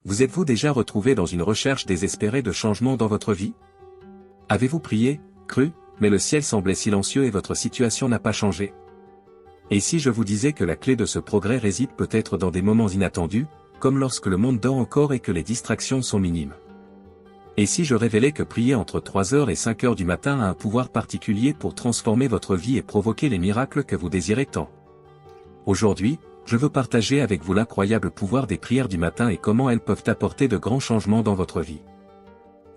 Vous êtes-vous déjà retrouvé dans une recherche désespérée de changement dans votre vie? Avez-vous prié, cru, mais le ciel semblait silencieux et votre situation n'a pas changé? Et si je vous disais que la clé de ce progrès réside peut-être dans des moments inattendus, comme lorsque le monde dort encore et que les distractions sont minimes? Et si je révélais que prier entre 3h et 5h du matin a un pouvoir particulier pour transformer votre vie et provoquer les miracles que vous désirez tant? Aujourd'hui, je veux partager avec vous l'incroyable pouvoir des prières du matin et comment elles peuvent apporter de grands changements dans votre vie.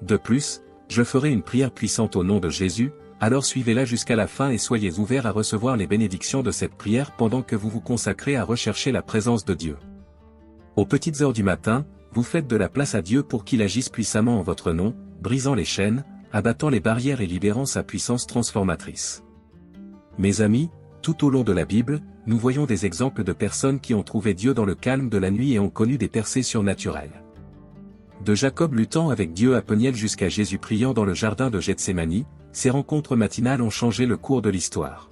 De plus, je ferai une prière puissante au nom de Jésus, alors suivez-la jusqu'à la fin et soyez ouverts à recevoir les bénédictions de cette prière pendant que vous vous consacrez à rechercher la présence de Dieu. Aux petites heures du matin, vous faites de la place à Dieu pour qu'il agisse puissamment en votre nom, brisant les chaînes, abattant les barrières et libérant sa puissance transformatrice. Mes amis, tout au long de la Bible, nous voyons des exemples de personnes qui ont trouvé Dieu dans le calme de la nuit et ont connu des percées surnaturelles. De Jacob luttant avec Dieu à Peniel jusqu'à Jésus priant dans le jardin de Gethsémani, ces rencontres matinales ont changé le cours de l'histoire.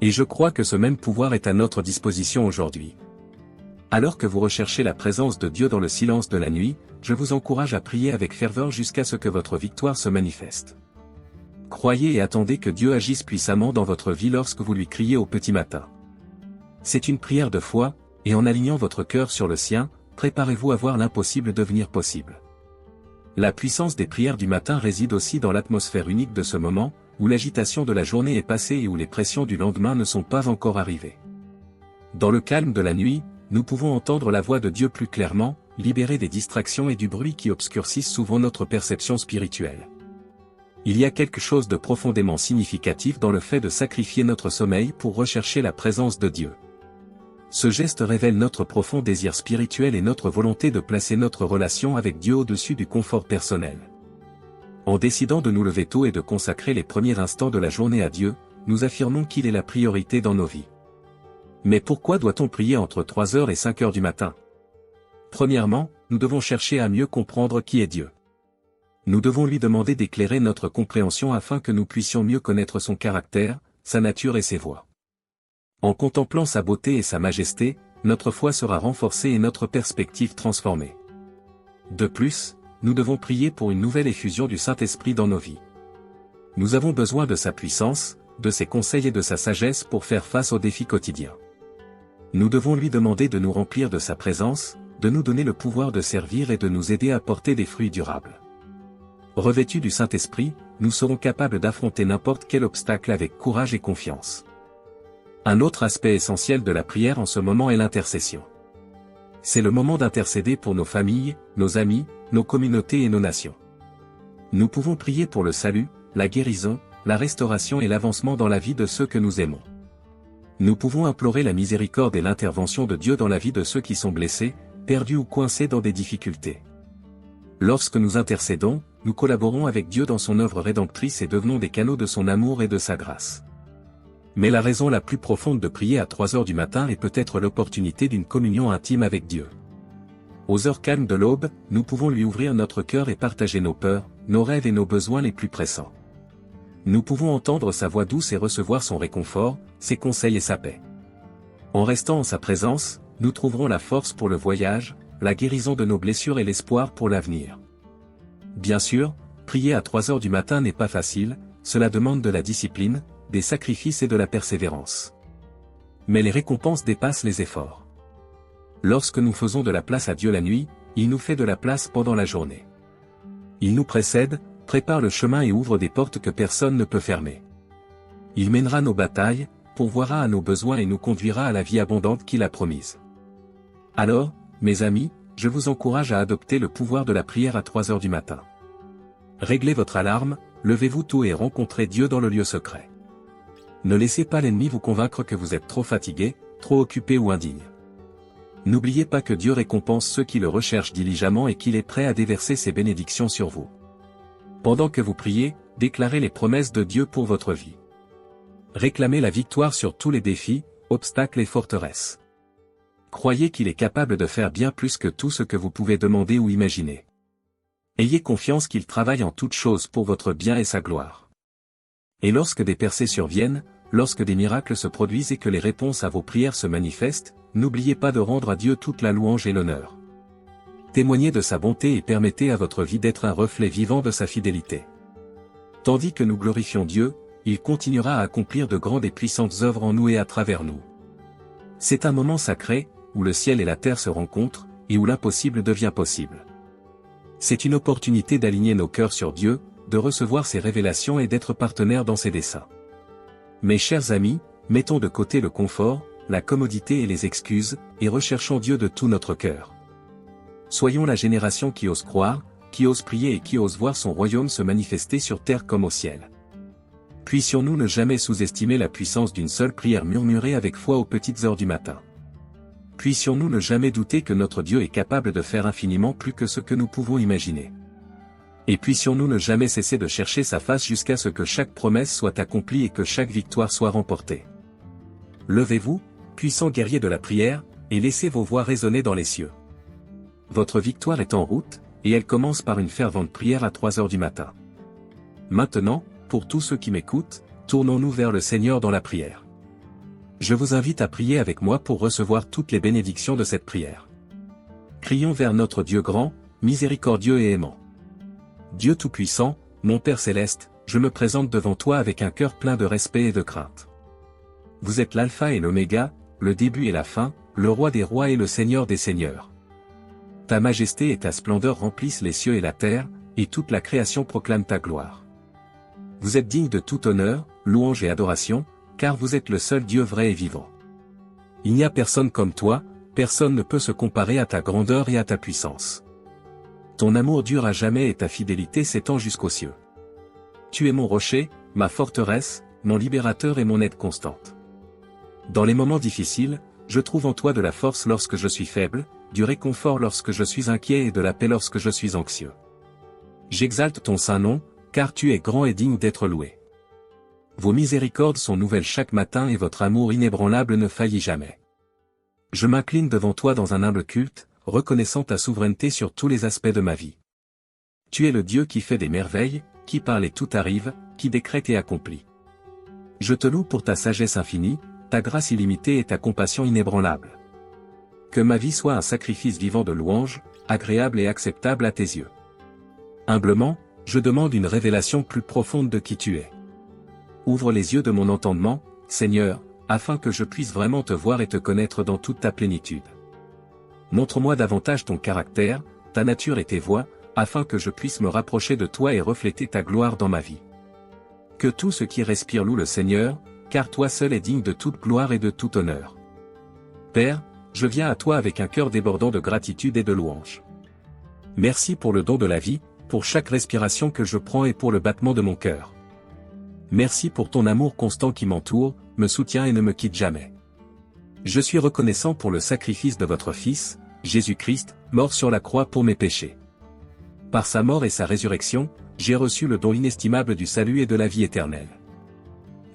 Et je crois que ce même pouvoir est à notre disposition aujourd'hui. Alors que vous recherchez la présence de Dieu dans le silence de la nuit, je vous encourage à prier avec ferveur jusqu'à ce que votre victoire se manifeste. Croyez et attendez que Dieu agisse puissamment dans votre vie lorsque vous lui criez au petit matin. C'est une prière de foi, et en alignant votre cœur sur le sien, préparez-vous à voir l'impossible devenir possible. La puissance des prières du matin réside aussi dans l'atmosphère unique de ce moment, où l'agitation de la journée est passée et où les pressions du lendemain ne sont pas encore arrivées. Dans le calme de la nuit, nous pouvons entendre la voix de Dieu plus clairement, libérer des distractions et du bruit qui obscurcissent souvent notre perception spirituelle. Il y a quelque chose de profondément significatif dans le fait de sacrifier notre sommeil pour rechercher la présence de Dieu. Ce geste révèle notre profond désir spirituel et notre volonté de placer notre relation avec Dieu au-dessus du confort personnel. En décidant de nous lever tôt et de consacrer les premiers instants de la journée à Dieu, nous affirmons qu'il est la priorité dans nos vies. Mais pourquoi doit-on prier entre 3h et 5h du matin? Premièrement, nous devons chercher à mieux comprendre qui est Dieu. Nous devons lui demander d'éclairer notre compréhension afin que nous puissions mieux connaître son caractère, sa nature et ses voies. En contemplant sa beauté et sa majesté, notre foi sera renforcée et notre perspective transformée. De plus, nous devons prier pour une nouvelle effusion du Saint-Esprit dans nos vies. Nous avons besoin de sa puissance, de ses conseils et de sa sagesse pour faire face aux défis quotidiens. Nous devons lui demander de nous remplir de sa présence, de nous donner le pouvoir de servir et de nous aider à porter des fruits durables. Revêtus du Saint-Esprit, nous serons capables d'affronter n'importe quel obstacle avec courage et confiance. Un autre aspect essentiel de la prière en ce moment est l'intercession. C'est le moment d'intercéder pour nos familles, nos amis, nos communautés et nos nations. Nous pouvons prier pour le salut, la guérison, la restauration et l'avancement dans la vie de ceux que nous aimons. Nous pouvons implorer la miséricorde et l'intervention de Dieu dans la vie de ceux qui sont blessés, perdus ou coincés dans des difficultés. Lorsque nous intercédons, nous collaborons avec Dieu dans son œuvre rédemptrice et devenons des canaux de son amour et de sa grâce. Mais la raison la plus profonde de prier à 3h du matin est peut-être l'opportunité d'une communion intime avec Dieu. Aux heures calmes de l'aube, nous pouvons lui ouvrir notre cœur et partager nos peurs, nos rêves et nos besoins les plus pressants. Nous pouvons entendre sa voix douce et recevoir son réconfort, ses conseils et sa paix. En restant en sa présence, nous trouverons la force pour le voyage, la guérison de nos blessures et l'espoir pour l'avenir. Bien sûr, prier à 3h du matin n'est pas facile, cela demande de la discipline, des sacrifices et de la persévérance. Mais les récompenses dépassent les efforts. Lorsque nous faisons de la place à Dieu la nuit, il nous fait de la place pendant la journée. Il nous précède, prépare le chemin et ouvre des portes que personne ne peut fermer. Il mènera nos batailles, pourvoira à nos besoins et nous conduira à la vie abondante qu'il a promise. Alors, mes amis, je vous encourage à adopter le pouvoir de la prière à 3h du matin. Réglez votre alarme, levez-vous tôt et rencontrez Dieu dans le lieu secret. Ne laissez pas l'ennemi vous convaincre que vous êtes trop fatigué, trop occupé ou indigne. N'oubliez pas que Dieu récompense ceux qui le recherchent diligemment et qu'il est prêt à déverser ses bénédictions sur vous. Pendant que vous priez, déclarez les promesses de Dieu pour votre vie. Réclamez la victoire sur tous les défis, obstacles et forteresses. Croyez qu'il est capable de faire bien plus que tout ce que vous pouvez demander ou imaginer. Ayez confiance qu'il travaille en toutes choses pour votre bien et sa gloire. Et lorsque des percées surviennent, lorsque des miracles se produisent et que les réponses à vos prières se manifestent, n'oubliez pas de rendre à Dieu toute la louange et l'honneur. Témoignez de sa bonté et permettez à votre vie d'être un reflet vivant de sa fidélité. Tandis que nous glorifions Dieu, il continuera à accomplir de grandes et puissantes œuvres en nous et à travers nous. C'est un moment sacré, où le ciel et la terre se rencontrent, et où l'impossible devient possible. C'est une opportunité d'aligner nos cœurs sur Dieu, de recevoir ses révélations et d'être partenaires dans ses desseins. Mes chers amis, mettons de côté le confort, la commodité et les excuses, et recherchons Dieu de tout notre cœur. Soyons la génération qui ose croire, qui ose prier et qui ose voir son royaume se manifester sur terre comme au ciel. Puissions-nous ne jamais sous-estimer la puissance d'une seule prière murmurée avec foi aux petites heures du matin. Puissions-nous ne jamais douter que notre Dieu est capable de faire infiniment plus que ce que nous pouvons imaginer. Et puissions-nous ne jamais cesser de chercher sa face jusqu'à ce que chaque promesse soit accomplie et que chaque victoire soit remportée. Levez-vous, puissants guerriers de la prière, et laissez vos voix résonner dans les cieux. Votre victoire est en route, et elle commence par une fervente prière à 3 heures du matin. Maintenant, pour tous ceux qui m'écoutent, tournons-nous vers le Seigneur dans la prière. Je vous invite à prier avec moi pour recevoir toutes les bénédictions de cette prière. Crions vers notre Dieu grand, miséricordieux et aimant. Dieu Tout-Puissant, mon Père Céleste, je me présente devant toi avec un cœur plein de respect et de crainte. Vous êtes l'alpha et l'oméga, le début et la fin, le roi des rois et le seigneur des seigneurs. Ta majesté et ta splendeur remplissent les cieux et la terre, et toute la création proclame ta gloire. Vous êtes digne de tout honneur, louange et adoration, car vous êtes le seul Dieu vrai et vivant. Il n'y a personne comme toi, personne ne peut se comparer à ta grandeur et à ta puissance. Ton amour dure à jamais et ta fidélité s'étend jusqu'aux cieux. Tu es mon rocher, ma forteresse, mon libérateur et mon aide constante. Dans les moments difficiles, je trouve en toi de la force lorsque je suis faible, du réconfort lorsque je suis inquiet et de la paix lorsque je suis anxieux. J'exalte ton saint nom, car tu es grand et digne d'être loué. Vos miséricordes sont nouvelles chaque matin et votre amour inébranlable ne faillit jamais. Je m'incline devant toi dans un humble culte, reconnaissant ta souveraineté sur tous les aspects de ma vie. Tu es le Dieu qui fait des merveilles, qui parle et tout arrive, qui décrète et accomplit. Je te loue pour ta sagesse infinie, ta grâce illimitée et ta compassion inébranlable. Que ma vie soit un sacrifice vivant de louange, agréable et acceptable à tes yeux. Humblement, je demande une révélation plus profonde de qui tu es. Ouvre les yeux de mon entendement, Seigneur, afin que je puisse vraiment te voir et te connaître dans toute ta plénitude. Montre-moi davantage ton caractère, ta nature et tes voies, afin que je puisse me rapprocher de toi et refléter ta gloire dans ma vie. Que tout ce qui respire loue le Seigneur, car toi seul es digne de toute gloire et de tout honneur. Père, je viens à toi avec un cœur débordant de gratitude et de louange. Merci pour le don de la vie, pour chaque respiration que je prends et pour le battement de mon cœur. Merci pour ton amour constant qui m'entoure, me soutient et ne me quitte jamais. Je suis reconnaissant pour le sacrifice de votre Fils, Jésus-Christ, mort sur la croix pour mes péchés. Par sa mort et sa résurrection, j'ai reçu le don inestimable du salut et de la vie éternelle.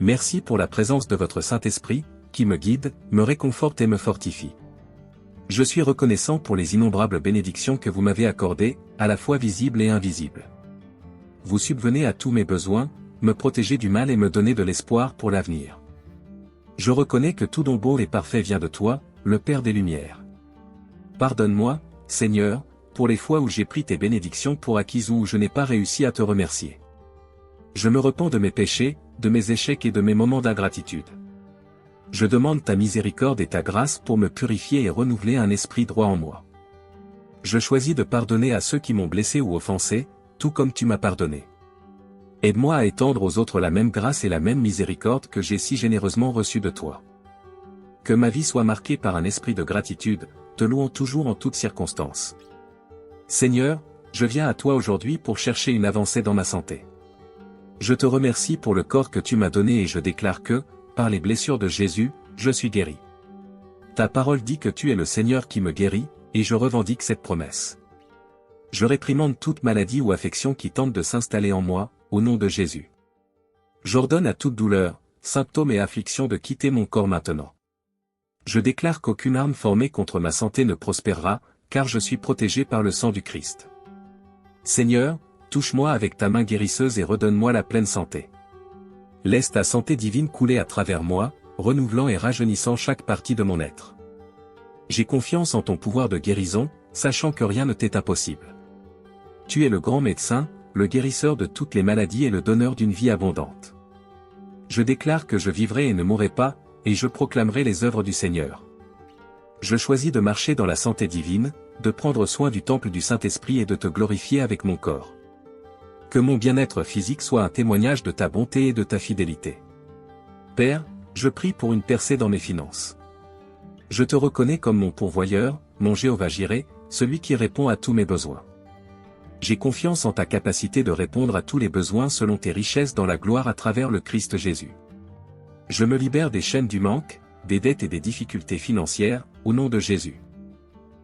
Merci pour la présence de votre Saint-Esprit, qui me guide, me réconforte et me fortifie. Je suis reconnaissant pour les innombrables bénédictions que vous m'avez accordées, à la fois visibles et invisibles. Vous subvenez à tous mes besoins, me protégez du mal et me donnez de l'espoir pour l'avenir. Je reconnais que tout don beau et parfait vient de toi, le Père des Lumières. Pardonne-moi, Seigneur, pour les fois où j'ai pris tes bénédictions pour acquises ou où je n'ai pas réussi à te remercier. Je me repens de mes péchés, de mes échecs et de mes moments d'ingratitude. Je demande ta miséricorde et ta grâce pour me purifier et renouveler un esprit droit en moi. Je choisis de pardonner à ceux qui m'ont blessé ou offensé, tout comme tu m'as pardonné. Aide-moi à étendre aux autres la même grâce et la même miséricorde que j'ai si généreusement reçue de toi. Que ma vie soit marquée par un esprit de gratitude, te louant toujours en toutes circonstances. Seigneur, je viens à toi aujourd'hui pour chercher une avancée dans ma santé. Je te remercie pour le corps que tu m'as donné et je déclare que, par les blessures de Jésus, je suis guéri. Ta parole dit que tu es le Seigneur qui me guérit, et je revendique cette promesse. Je réprimande toute maladie ou affection qui tente de s'installer en moi, au nom de Jésus. J'ordonne à toute douleur, symptôme et affliction de quitter mon corps maintenant. Je déclare qu'aucune arme formée contre ma santé ne prospérera, car je suis protégé par le sang du Christ. Seigneur, touche-moi avec ta main guérisseuse et redonne-moi la pleine santé. Laisse ta santé divine couler à travers moi, renouvelant et rajeunissant chaque partie de mon être. J'ai confiance en ton pouvoir de guérison, sachant que rien ne t'est impossible. Tu es le grand médecin, le guérisseur de toutes les maladies et le donneur d'une vie abondante. Je déclare que je vivrai et ne mourrai pas, et je proclamerai les œuvres du Seigneur. Je choisis de marcher dans la santé divine, de prendre soin du temple du Saint-Esprit et de te glorifier avec mon corps. Que mon bien-être physique soit un témoignage de ta bonté et de ta fidélité. Père, je prie pour une percée dans mes finances. Je te reconnais comme mon pourvoyeur, mon Jéhovah-Jireh, celui qui répond à tous mes besoins. J'ai confiance en ta capacité de répondre à tous les besoins selon tes richesses dans la gloire à travers le Christ Jésus. Je me libère des chaînes du manque, des dettes et des difficultés financières, au nom de Jésus.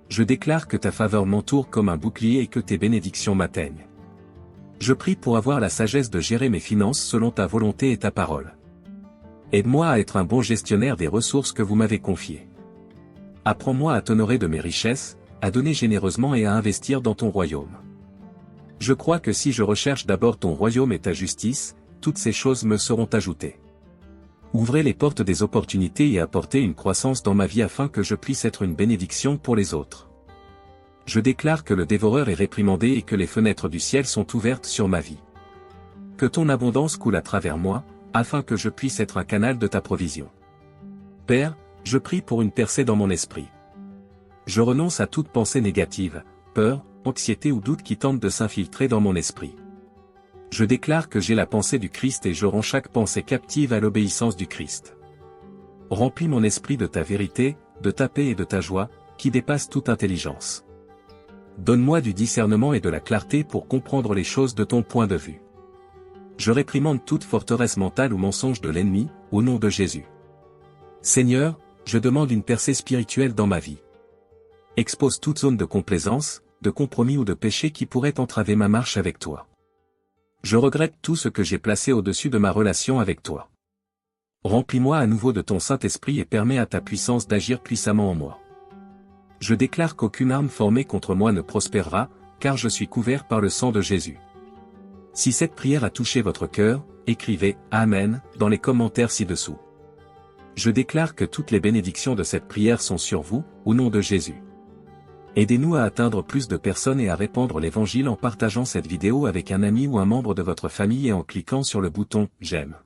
Je déclare que ta faveur m'entoure comme un bouclier et que tes bénédictions m'atteignent. Je prie pour avoir la sagesse de gérer mes finances selon ta volonté et ta parole. Aide-moi à être un bon gestionnaire des ressources que vous m'avez confiées. Apprends-moi à t'honorer de mes richesses, à donner généreusement et à investir dans ton royaume. Je crois que si je recherche d'abord ton royaume et ta justice, toutes ces choses me seront ajoutées. Ouvrez les portes des opportunités et apportez une croissance dans ma vie afin que je puisse être une bénédiction pour les autres. Je déclare que le dévoreur est réprimandé et que les fenêtres du ciel sont ouvertes sur ma vie. Que ton abondance coule à travers moi, afin que je puisse être un canal de ta provision. Père, je prie pour une percée dans mon esprit. Je renonce à toute pensée négative, peur, anxiété ou doute qui tente de s'infiltrer dans mon esprit. Je déclare que j'ai la pensée du Christ et je rends chaque pensée captive à l'obéissance du Christ. Remplis mon esprit de ta vérité, de ta paix et de ta joie, qui dépasse toute intelligence. Donne-moi du discernement et de la clarté pour comprendre les choses de ton point de vue. Je réprimande toute forteresse mentale ou mensonge de l'ennemi, au nom de Jésus. Seigneur, je demande une percée spirituelle dans ma vie. Expose toute zone de complaisance, de compromis ou de péché qui pourrait entraver ma marche avec toi. Je regrette tout ce que j'ai placé au-dessus de ma relation avec toi. Remplis-moi à nouveau de ton Saint-Esprit et permets à ta puissance d'agir puissamment en moi. Je déclare qu'aucune arme formée contre moi ne prospérera, car je suis couvert par le sang de Jésus. Si cette prière a touché votre cœur, écrivez « Amen » dans les commentaires ci-dessous. Je déclare que toutes les bénédictions de cette prière sont sur vous, au nom de Jésus. Aidez-nous à atteindre plus de personnes et à répandre l'Évangile en partageant cette vidéo avec un ami ou un membre de votre famille et en cliquant sur le bouton « J'aime ».